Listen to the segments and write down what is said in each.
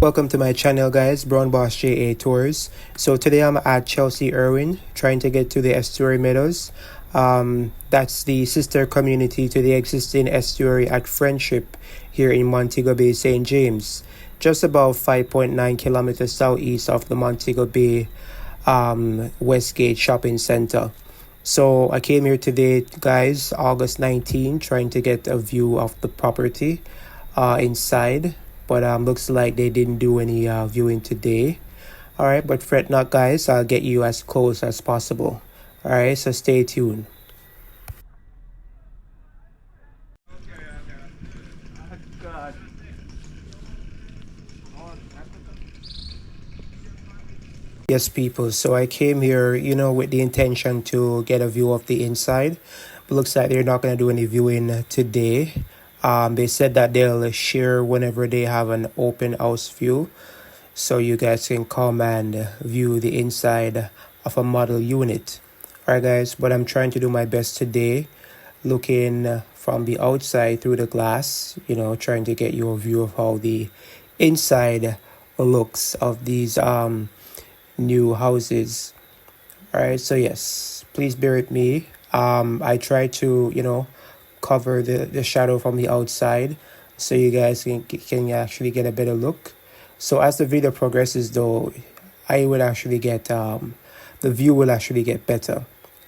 Welcome to my channel, guys. Brown Boss JA Tours. So today I'm at Chelsea Irwin, trying to get to the Estuary Meadows. That's the sister community to the existing estuary at Friendship here in Montego Bay, St James, just about 5.9 kilometers southeast of the Montego Bay Westgate Shopping Centre. So I came here today, guys, August 19, trying to get a view of the property inside. But looks like they didn't do any viewing today. All right, but fret not, guys. I'll get you as close as possible. All right, so stay tuned. Yes, people. So I came here, with the intention to get a view of the inside. But looks like they're not going to do any viewing today. They said that they'll share whenever they have an open house view, so you guys can come and view the inside of a model unit. Alright, guys, but I'm trying to do my best today, looking from the outside through the glass, trying to get you a view of how the inside looks of these new houses. Alright, so yes, please bear with me. I try to, cover the shadow from the outside so you guys can actually get a better look. So as the video progresses, though, I will actually get the view will actually get better.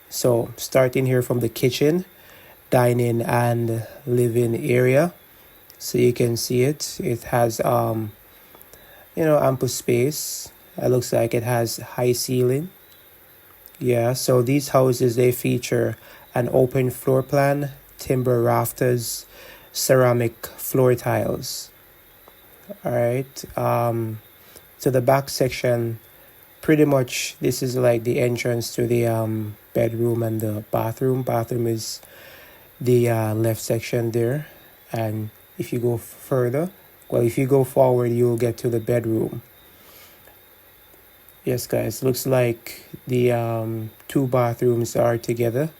So starting here from the kitchen, dining and living area, so you can see it has ample space. It looks like it has high ceiling. Yeah, so these houses, they feature an open floor plan, timber rafters, ceramic floor tiles. All right, so the back section, pretty much this is like the entrance to the bedroom and the bathroom. Bathroom is the left section there, and if you go forward, you'll get to the bedroom. Yes, guys, looks like the two bathrooms are together.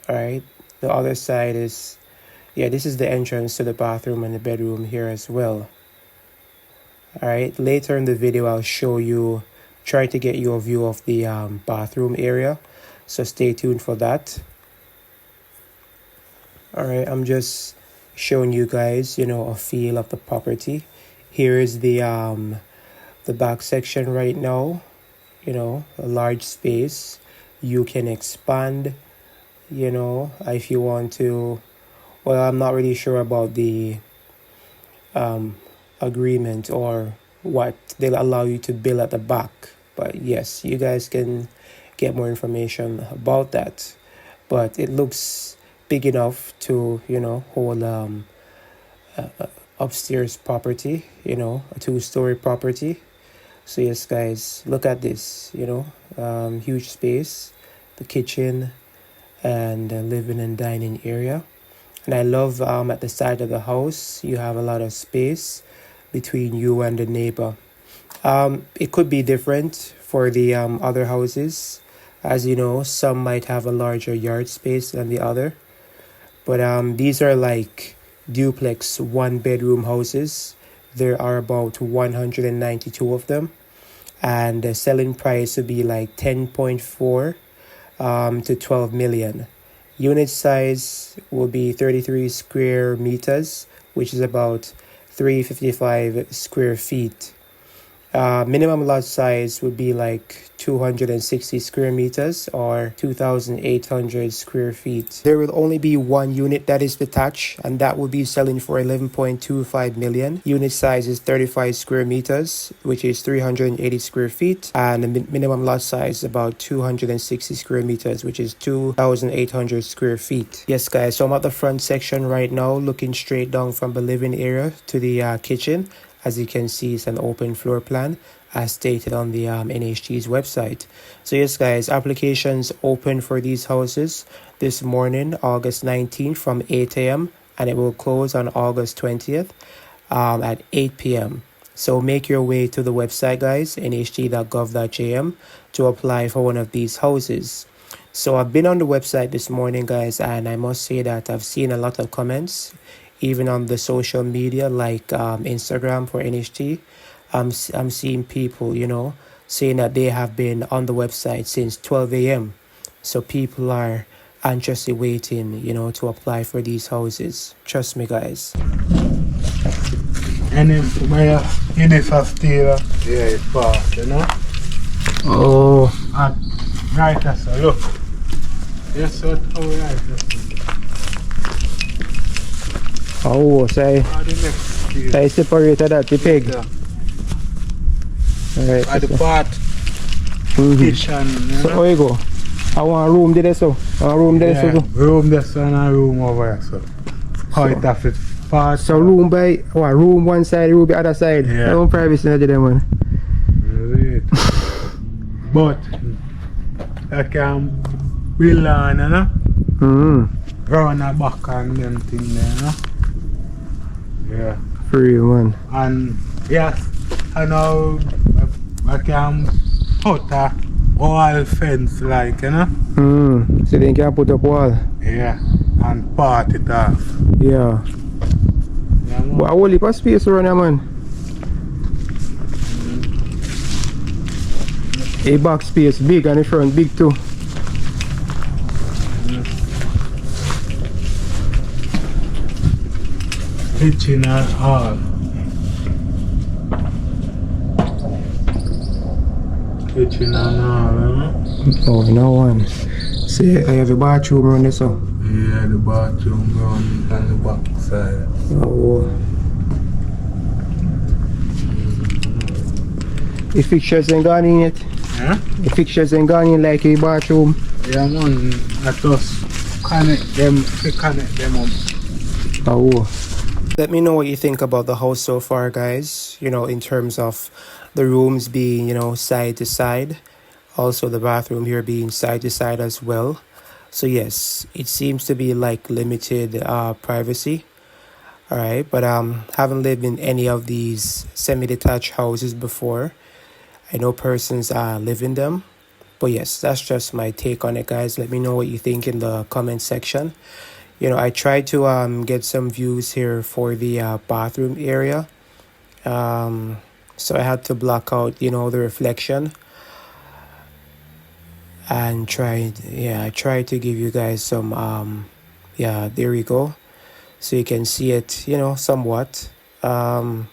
All right, the other side is, this is the entrance to the bathroom and the bedroom here as well. All right, later in the video, I'll try to get you a view of the bathroom area. So stay tuned for that. All right, I'm just showing you guys, a feel of the property. Here is the back section right now, a large space. You can expand, if you want to. Well, I'm not really sure about the agreement or what they'll allow you to build at the back, but yes, you guys can get more information about that. But it looks big enough to hold upstairs property, a two-story property. So yes, guys, look at this, huge space, the kitchen and the living and dining area. And I love at the side of the house, you have a lot of space between you and the neighbor. It could be different for the other houses. As you know, some might have a larger yard space than the other. But these are like duplex one-bedroom houses. There are about 192 of them. And the selling price would be like 10.4 to 12 million. Unit size will be 33 square meters, which is about 355 square feet. Minimum lot size would be like 260 square meters or 2,800 square feet. There will only be one unit that is detached, and that will be selling for 11.25 million. Unit size is 35 square meters, which is 380 square feet, and the minimum lot size is about 260 square meters, which is 2,800 square feet. Yes, guys, so I'm at the front section right now, looking straight down from the living area to the kitchen. As you can see, it's an open floor plan as stated on the NHG's website. So yes, guys, applications open for these houses this morning, August 19th from 8 a.m. and it will close on August 20th at 8 p.m. So make your way to the website, guys, nhg.gov.jm, to apply for one of these houses. So I've been on the website this morning, guys, and I must say that I've seen a lot of comments even on the social media like Instagram for NHT. I'm seeing people, saying that they have been on the website since 12 a.m. So people are anxiously waiting, to apply for these houses. Trust me, guys. And if in this steel, it's fast, Oh. And right, that's a look. Yes, what how right, Oh, say. I separated that, the pig. Yeah. Alright. At the part, kitchen, So, how you go? I want a room there, so. A room there, so. Room there, so, and a room over here, so. How it have it part. So, room by, room one side, room the other side. Yeah. No privacy, no, them one. Right. But, I can build on, round the back and them thing there, Yeah. Free, man. And, yes, I know I can put a wall fence like, So they can put up wall. Yeah, and part it off. Yeah. Yeah, But a whole heap of space around here, man. A back space big and the front big too. Kitchen and all. Kitchen and all, Oh, no one. See, I have a bathroom around there, so. Yeah, the bathroom round on the back side. Oh. The fixtures ain't gone in yet. Yeah? The fixtures ain't gone in like a bathroom. Yeah, man. I just connect them up. Oh. Let me know what you think about the house so far, guys. In terms of the rooms being, side to side. Also the bathroom here being side to side as well. So yes, it seems to be like limited privacy. Alright, but haven't lived in any of these semi-detached houses before. I know persons live in them. But yes, that's just my take on it, guys. Let me know what you think in the comment section. I tried to get some views here for the bathroom area. So I had to block out, the reflection. And I tried to give you guys some, there we go. So you can see it, somewhat. There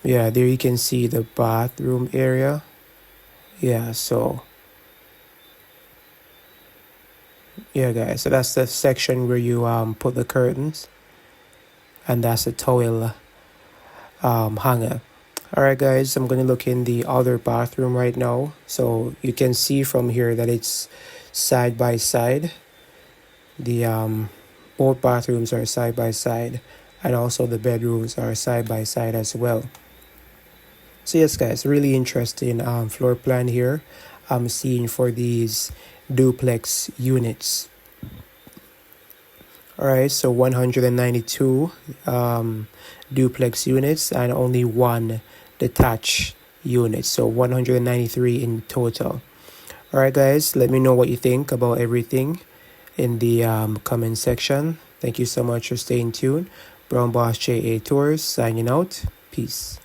you can see the bathroom area. So guys, so that's the section where you put the curtains, and that's the towel hanger. Alright guys, I'm gonna look in the other bathroom right now. So you can see from here that it's side by side. The both bathrooms are side by side, and also the bedrooms are side by side as well. So yes guys, really interesting floor plan here I'm seeing for these duplex units. Alright, so 192 duplex units and only one detached unit, so 193 in total. Alright guys, let me know what you think about everything in the comment section. Thank you so much for staying tuned. Brown Boss JA Tours signing out. Peace.